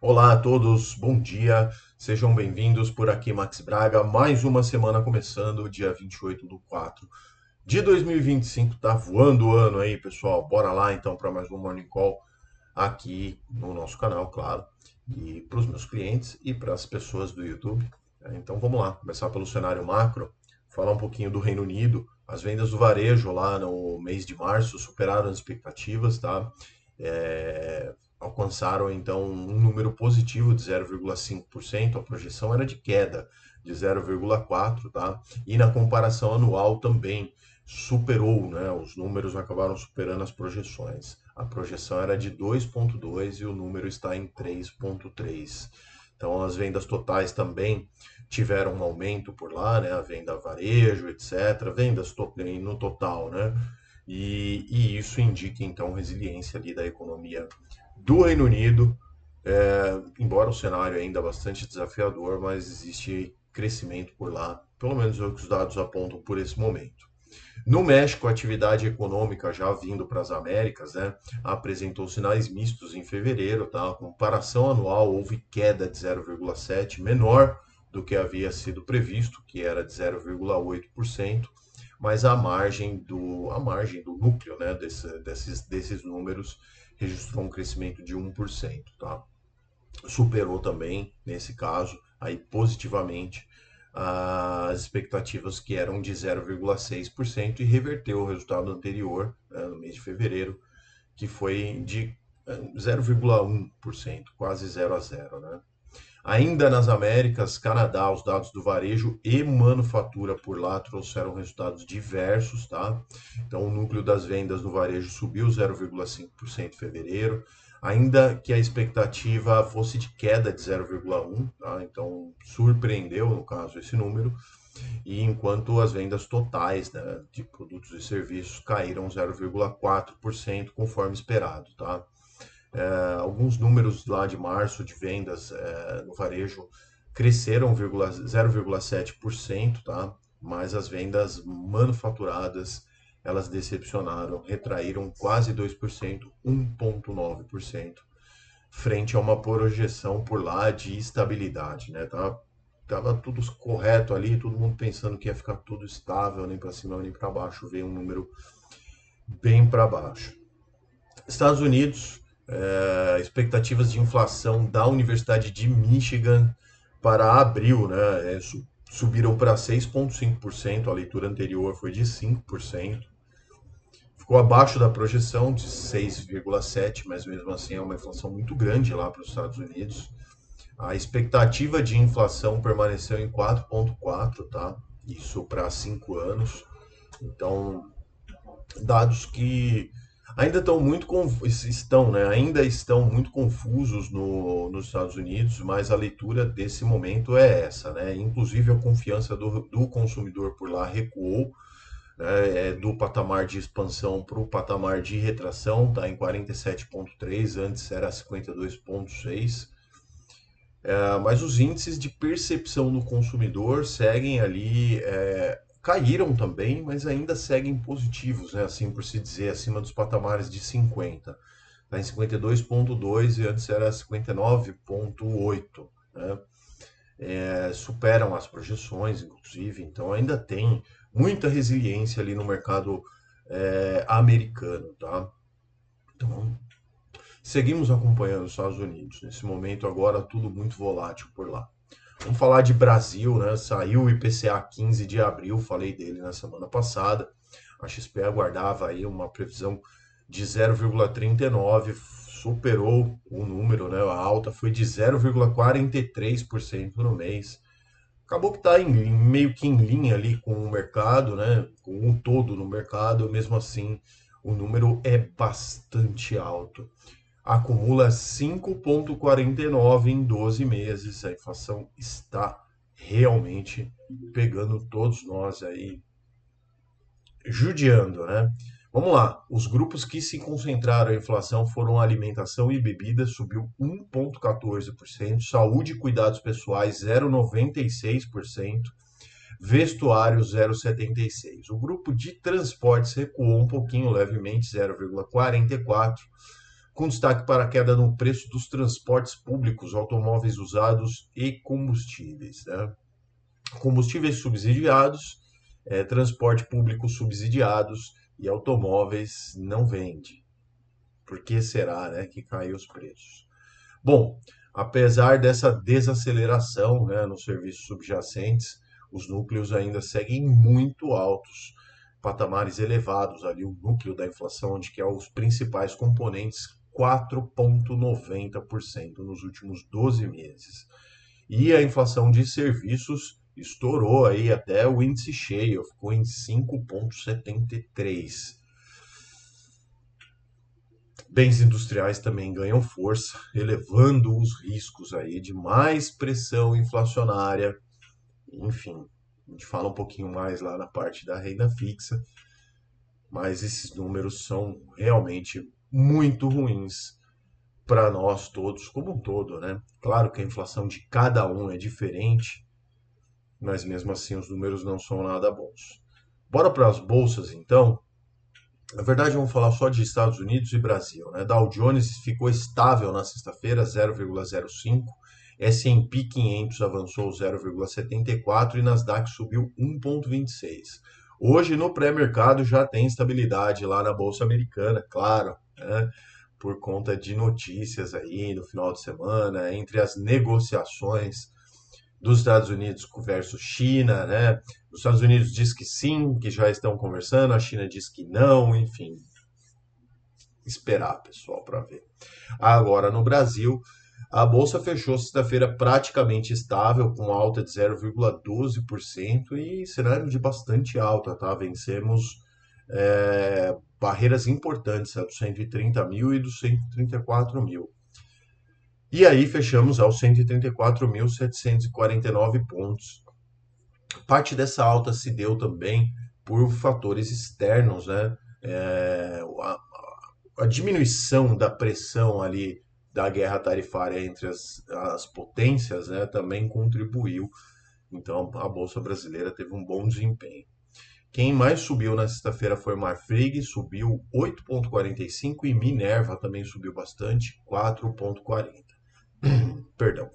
Olá a todos, bom dia, sejam bem-vindos por aqui, Max Braga. Mais uma semana começando, dia 28/4 de 2025. Tá voando o ano aí, pessoal. Bora lá então para mais um Morning Call aqui no nosso canal, claro, e para os meus clientes e para as pessoas do YouTube. Então vamos lá, começar pelo cenário macro, falar um pouquinho do Reino Unido. As vendas do varejo lá no mês de março superaram as expectativas, tá? Alcançaram então um número positivo de 0,5%, a projeção era de queda de 0,4%, tá? E na comparação anual também superou, né? Os números acabaram superando as projeções. A projeção era de 2,2 e o número está em 3,3. Então as vendas totais também tiveram um aumento por lá, né? A venda varejo, etc. Vendas no total, né? E isso indica então resiliência ali da economia do Reino Unido, embora o cenário ainda bastante desafiador, mas existe crescimento por lá, pelo menos é o que os dados apontam por esse momento. No México, a atividade econômica já vindo para as Américas, né, apresentou sinais mistos em fevereiro, tá? A comparação anual houve queda de 0,7, menor do que havia sido previsto, que era de 0,8%, mas a margem do núcleo, né, desses números registrou um crescimento de 1%, tá? Superou também, nesse caso, aí positivamente, as expectativas que eram de 0,6% e reverteu o resultado anterior, né, no mês de fevereiro, que foi de 0,1%, quase 0 a 0, né? Ainda nas Américas, Canadá, os dados do varejo e manufatura por lá trouxeram resultados diversos, tá? Então, o núcleo das vendas no varejo subiu 0,5% em fevereiro, ainda que a expectativa fosse de queda de 0,1%, tá? Então, surpreendeu, no caso, esse número, e enquanto as vendas totais, né, de produtos e serviços caíram 0,4%, conforme esperado, tá? Alguns números lá de março de vendas no varejo cresceram 0,7%, tá? Mas as vendas manufaturadas elas decepcionaram, retraíram quase 2%, 1,9%, frente a uma projeção por lá de estabilidade, né? Tava tudo correto ali, todo mundo pensando que ia ficar tudo estável, nem para cima nem para baixo, veio um número bem para baixo. Estados Unidos, expectativas de inflação da Universidade de Michigan para abril, né, subiram para 6,5%, a leitura anterior foi de 5%, ficou abaixo da projeção de 6,7%, mas mesmo assim é uma inflação muito grande lá para os Estados Unidos. A expectativa de inflação permaneceu em 4,4%, tá? Isso para 5 anos. Então, dados que ainda estão muito confusos nos Estados Unidos, mas a leitura desse momento é essa, né? Inclusive a confiança do consumidor por lá recuou, né? Do patamar de expansão para o patamar de retração, tá em 47,3, antes era 52,6. Mas os índices de percepção do consumidor seguem ali, caíram também, mas ainda seguem positivos, né? Assim por se dizer, acima dos patamares de 50. Está em 52,2 e antes era 59,8, né? Superam as projeções, inclusive, então ainda tem muita resiliência ali no mercado americano, tá? Então, seguimos acompanhando os Estados Unidos. Nesse momento agora tudo muito volátil por lá. Vamos falar de Brasil, né? Saiu o IPCA 15 de abril, falei dele na semana passada. A XP aguardava aí uma previsão de 0,39, superou o número, né? A alta foi de 0,43% no mês. Acabou que está meio que em linha ali com o mercado, né? Com o todo no mercado, mesmo assim o número é bastante alto, acumula 5,49 em 12 meses. A inflação está realmente pegando todos nós aí, judiando, né? Vamos lá, os grupos que se concentraram em inflação foram alimentação e bebida, subiu 1,14%, saúde e cuidados pessoais 0,96%, vestuário 0,76%. O grupo de transportes recuou um pouquinho levemente, 0,44%, com destaque para a queda no preço dos transportes públicos, automóveis usados e combustíveis, né? Combustíveis subsidiados, transporte público subsidiados e automóveis não vende. Por que será, né, que caiu os preços? Bom, apesar dessa desaceleração, né, nos serviços subjacentes, os núcleos ainda seguem muito altos, patamares elevados ali, o núcleo da inflação, onde que é os principais componentes, 4,90% nos últimos 12 meses. E a inflação de serviços estourou aí até o índice cheio, ficou em 5,73%. Bens industriais também ganham força, elevando os riscos aí de mais pressão inflacionária. Enfim, a gente fala um pouquinho mais lá na parte da renda fixa, mas esses números são realmente muito ruins para nós todos, como um todo, né? Claro que a inflação de cada um é diferente, mas mesmo assim os números não são nada bons. Bora para as bolsas então. Na verdade, vamos falar só de Estados Unidos e Brasil, né? Dow Jones ficou estável na sexta-feira, 0,05. S&P 500 avançou 0,74 e Nasdaq subiu 1,26. Hoje, no pré-mercado, já tem estabilidade lá na Bolsa Americana, claro, né? Por conta de notícias aí no final de semana, entre as negociações dos Estados Unidos versus China, né? Os Estados Unidos diz que sim, que já estão conversando, a China diz que não, enfim. Esperar, pessoal, para ver. Agora, no Brasil, a bolsa fechou sexta-feira praticamente estável, com alta de 0,12% e cenário de bastante alta, tá? Vencemos barreiras importantes, a dos 130 mil e dos 134 mil. E aí fechamos aos 134.749 pontos. Parte dessa alta se deu também por fatores externos, né? A diminuição da pressão ali da guerra tarifária entre as potências, né, também contribuiu. Então a Bolsa Brasileira teve um bom desempenho. Quem mais subiu na sexta-feira foi Marfrig, subiu 8,45 e Minerva também subiu bastante, 4,40. Perdão.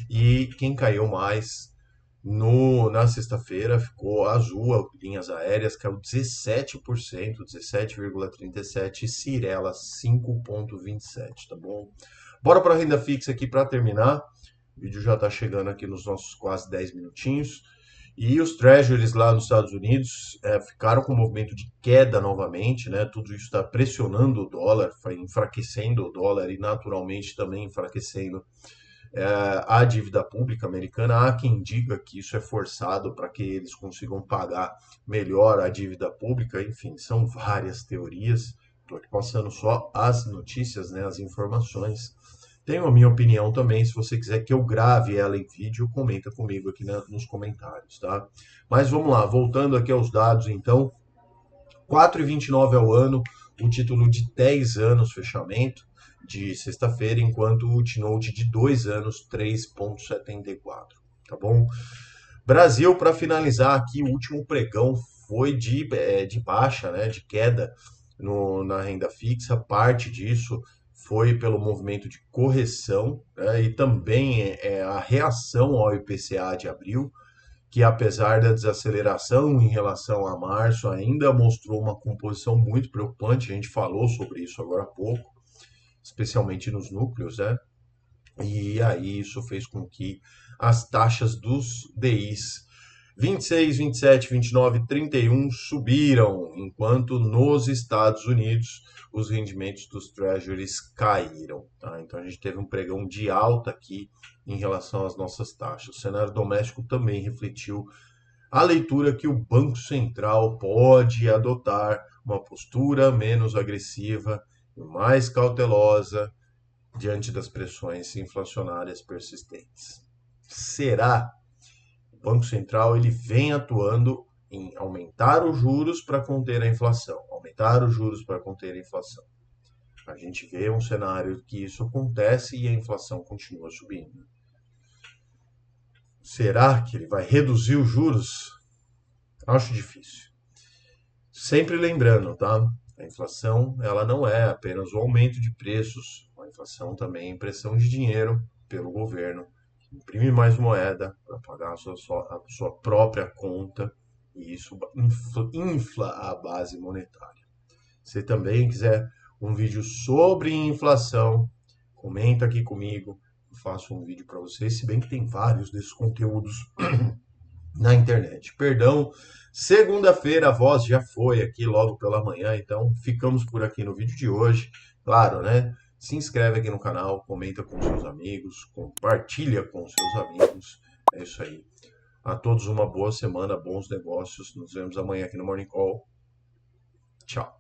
E quem caiu mais na sexta-feira ficou Azul, linhas aéreas, que é o 17%, 17,37%, e Cirela 5,27%, tá bom? Bora para a renda fixa aqui para terminar. O vídeo já está chegando aqui nos nossos quase 10 minutinhos. E os treasuries lá nos Estados Unidos ficaram com um movimento de queda novamente, né? Tudo isso está pressionando o dólar, enfraquecendo o dólar e naturalmente também enfraquecendo a dívida pública americana. Há quem diga que isso é forçado para que eles consigam pagar melhor a dívida pública. Enfim, são várias teorias. Estou aqui passando só as notícias, né, as informações. Tenho a minha opinião também. Se você quiser que eu grave ela em vídeo, comenta comigo aqui nos comentários, tá? Mas vamos lá, voltando aqui aos dados, então. 4,29 ao ano, o título de 10 anos fechamento de sexta-feira, enquanto o T-Note de 2 anos, 3,74, tá bom? Brasil, para finalizar aqui, o último pregão foi de baixa, né, de queda na renda fixa. Parte disso foi pelo movimento de correção, né, e também a reação ao IPCA de abril, que apesar da desaceleração em relação a março, ainda mostrou uma composição muito preocupante. A gente falou sobre isso agora há pouco, especialmente nos núcleos, né? E aí isso fez com que as taxas dos DIs 26, 27, 29, 31 subiram, enquanto nos Estados Unidos os rendimentos dos treasuries caíram, tá? Então a gente teve um pregão de alta aqui em relação às nossas taxas. O cenário doméstico também refletiu a leitura que o Banco Central pode adotar uma postura menos agressiva e mais cautelosa diante das pressões inflacionárias persistentes. Será? O Banco Central ele vem atuando em aumentar os juros para conter a inflação, aumentar os juros para conter a inflação. A gente vê um cenário que isso acontece e a inflação continua subindo. Será que ele vai reduzir os juros? Acho difícil. Sempre lembrando, tá? A inflação, ela não é apenas o aumento de preços inflação também é impressão de dinheiro pelo governo, que imprime mais moeda para pagar a sua própria conta, e isso infla a base monetária. Se também quiser um vídeo sobre inflação, comenta aqui comigo, eu faço um vídeo para vocês, se bem que tem vários desses conteúdos na internet. Perdão, segunda-feira a voz já foi aqui logo pela manhã, então ficamos por aqui no vídeo de hoje. Claro, né? Se inscreve aqui no canal, comenta com seus amigos, compartilha com seus amigos. É isso aí. A todos uma boa semana, bons negócios. Nos vemos amanhã aqui no Morning Call. Tchau.